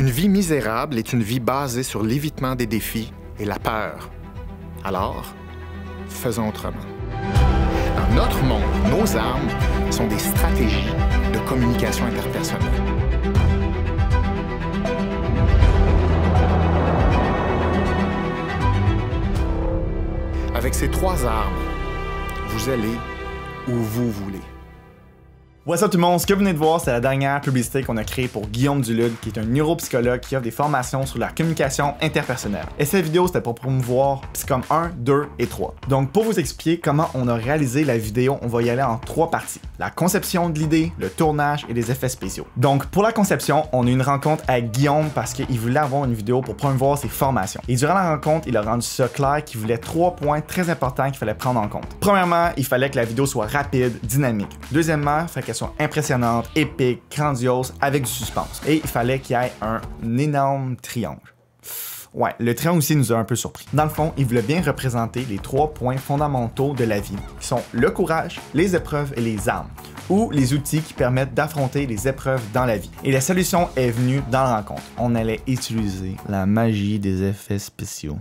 Une vie misérable est une vie basée sur l'évitement des défis et la peur. Alors, faisons autrement. Dans notre monde, nos armes sont des stratégies de communication interpersonnelle. Avec ces trois armes, vous allez où vous voulez. What's up tout le monde, ce que vous venez de voir, c'est la dernière publicité qu'on a créée pour Guillaume Dulude, qui est un neuropsychologue qui offre des formations sur la communication interpersonnelle. Et cette vidéo, c'était pour promouvoir Psycom 1, 2 et 3. Donc pour vous expliquer comment on a réalisé la vidéo, on va y aller en trois parties. La conception de l'idée, le tournage et les effets spéciaux. Donc pour la conception, on a eu une rencontre avec Guillaume parce qu'il voulait avoir une vidéo pour promouvoir ses formations. Et durant la rencontre, il a rendu ça clair qu'il voulait 3 points très importants qu'il fallait prendre en compte. Premièrement, il fallait que la vidéo soit rapide, dynamique. Deuxièmement, il fallait qu'elle soit impressionnante, épique, grandiose, avec du suspense. Et il fallait qu'il y ait un énorme triangle. Ouais, le triangle aussi nous a un peu surpris. Dans le fond, il voulait bien représenter les 3 points fondamentaux de la vie, qui sont le courage, les épreuves et les armes, ou les outils qui permettent d'affronter les épreuves dans la vie. Et la solution est venue dans la rencontre. On allait utiliser la magie des effets spéciaux.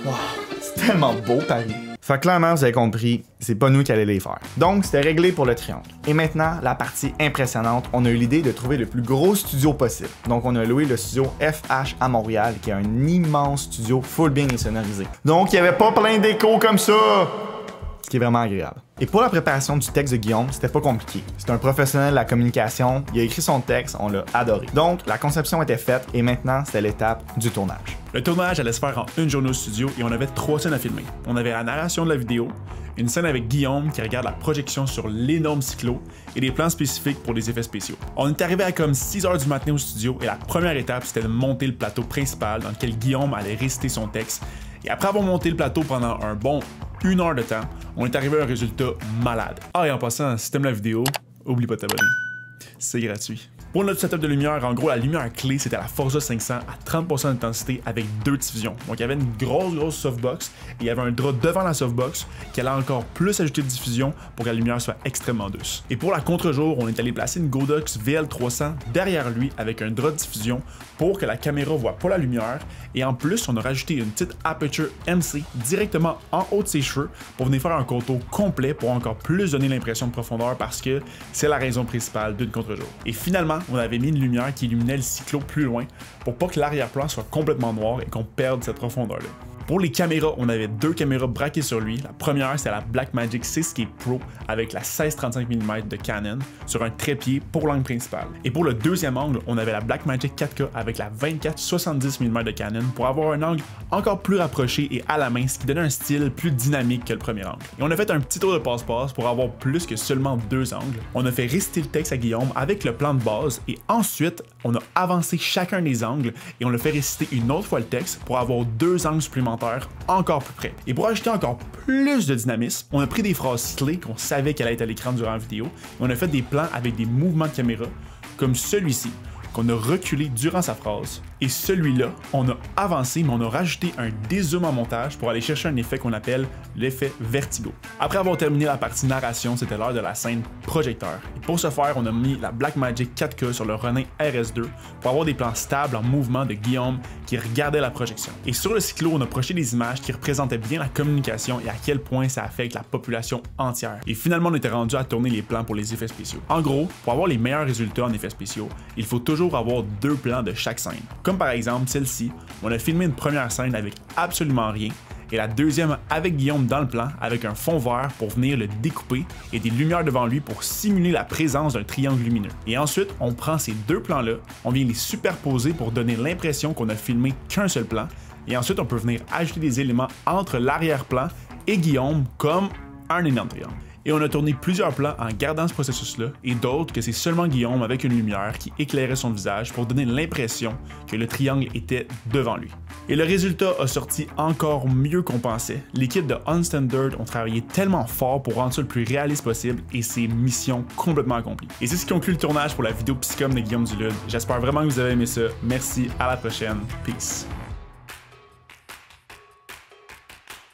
Wow, c'est tellement beau, Paris. Fait que clairement, vous avez compris, c'est pas nous qui allons les faire. Donc, c'était réglé pour le triangle. Et maintenant, la partie impressionnante, on a eu l'idée de trouver le plus gros studio possible. Donc, on a loué le studio FH à Montréal, qui est un immense studio full bien sonorisé. Donc, il n'y avait pas plein d'échos comme ça! Ce qui est vraiment agréable. Et pour la préparation du texte de Guillaume, c'était pas compliqué. C'est un professionnel de la communication, il a écrit son texte, on l'a adoré. Donc, la conception était faite et maintenant, c'était l'étape du tournage. Le tournage allait se faire en une journée au studio et on avait 3 scènes à filmer. On avait la narration de la vidéo, une scène avec Guillaume qui regarde la projection sur l'énorme cyclo et des plans spécifiques pour les effets spéciaux. On est arrivé à comme 6h du matin au studio et la première étape, c'était de monter le plateau principal dans lequel Guillaume allait réciter son texte. Et après avoir monté le plateau pendant un bon 1 heure de temps, on est arrivé à un résultat malade. Ah, et en passant, si t'aimes la vidéo, oublie pas de t'abonner. C'est gratuit. Pour notre setup de lumière, en gros, la lumière clé, c'était la Forza 500 à 30% d'intensité avec 2 diffusions. Donc, il y avait une grosse softbox et il y avait un drap devant la softbox qui allait encore plus ajouter de diffusion pour que la lumière soit extrêmement douce. Et pour la contre-jour, on est allé placer une Godox VL300 derrière lui avec un drap de diffusion pour que la caméra voit pas la lumière. Et en plus, on a rajouté une petite aperture MC directement en haut de ses cheveux pour venir faire un contour complet pour encore plus donner l'impression de profondeur parce que c'est la raison principale d'une contre-jour. Et finalement, on avait mis une lumière qui illuminait le cyclo plus loin pour pas que l'arrière-plan soit complètement noir et qu'on perde cette profondeur-là. Pour les caméras, on avait 2 caméras braquées sur lui. La première, c'est la Blackmagic 6K Pro avec la 16-35 mm de Canon sur un trépied pour l'angle principal. Et pour le deuxième angle, on avait la Blackmagic 4K avec la 24-70 mm de Canon pour avoir un angle encore plus rapproché et à la main, ce qui donnait un style plus dynamique que le premier angle. Et on a fait un petit tour de passe-passe pour avoir plus que seulement 2 angles. On a fait réciter le texte à Guillaume avec le plan de base et ensuite, on a avancé chacun des angles et on a fait réciter une autre fois le texte pour avoir 2 angles supplémentaires encore plus près. Et pour ajouter encore plus de dynamisme, on a pris des phrases clés qu'on savait qu'elle allait être à l'écran durant la vidéo et on a fait des plans avec des mouvements de caméra comme celui-ci qu'on a reculé durant sa phrase et celui-là, on a avancé mais on a rajouté un dézoom en montage pour aller chercher un effet qu'on appelle l'effet vertigo. Après avoir terminé la partie narration, c'était l'heure de la scène projecteur. Et pour ce faire, on a mis la Blackmagic 4K sur le Ronin RS2 pour avoir des plans stables en mouvement de Guillaume qui regardait la projection. Et sur le cyclo, on a projeté des images qui représentaient bien la communication et à quel point ça affecte la population entière. Et finalement, on était rendu à tourner les plans pour les effets spéciaux. En gros, pour avoir les meilleurs résultats en effets spéciaux, il faut toujours avoir 2 plans de chaque scène. Comme par exemple celle-ci, on a filmé une première scène avec absolument rien et la deuxième avec Guillaume dans le plan avec un fond vert pour venir le découper et des lumières devant lui pour simuler la présence d'un triangle lumineux. Et ensuite, on prend ces 2 plans-là, on vient les superposer pour donner l'impression qu'on a filmé qu'un seul plan et ensuite on peut venir ajouter des éléments entre l'arrière-plan et Guillaume comme un énorme triangle. Et on a tourné plusieurs plans en gardant ce processus-là et d'autres que c'est seulement Guillaume avec une lumière qui éclairait son visage pour donner l'impression que le triangle était devant lui. Et le résultat a sorti encore mieux qu'on pensait. L'équipe de Unstandard ont travaillé tellement fort pour rendre ça le plus réaliste possible et c'est mission complètement accomplie. Et c'est ce qui conclut le tournage pour la vidéo Psycom de Guillaume Dulude. J'espère vraiment que vous avez aimé ça. Merci, à la prochaine. Peace.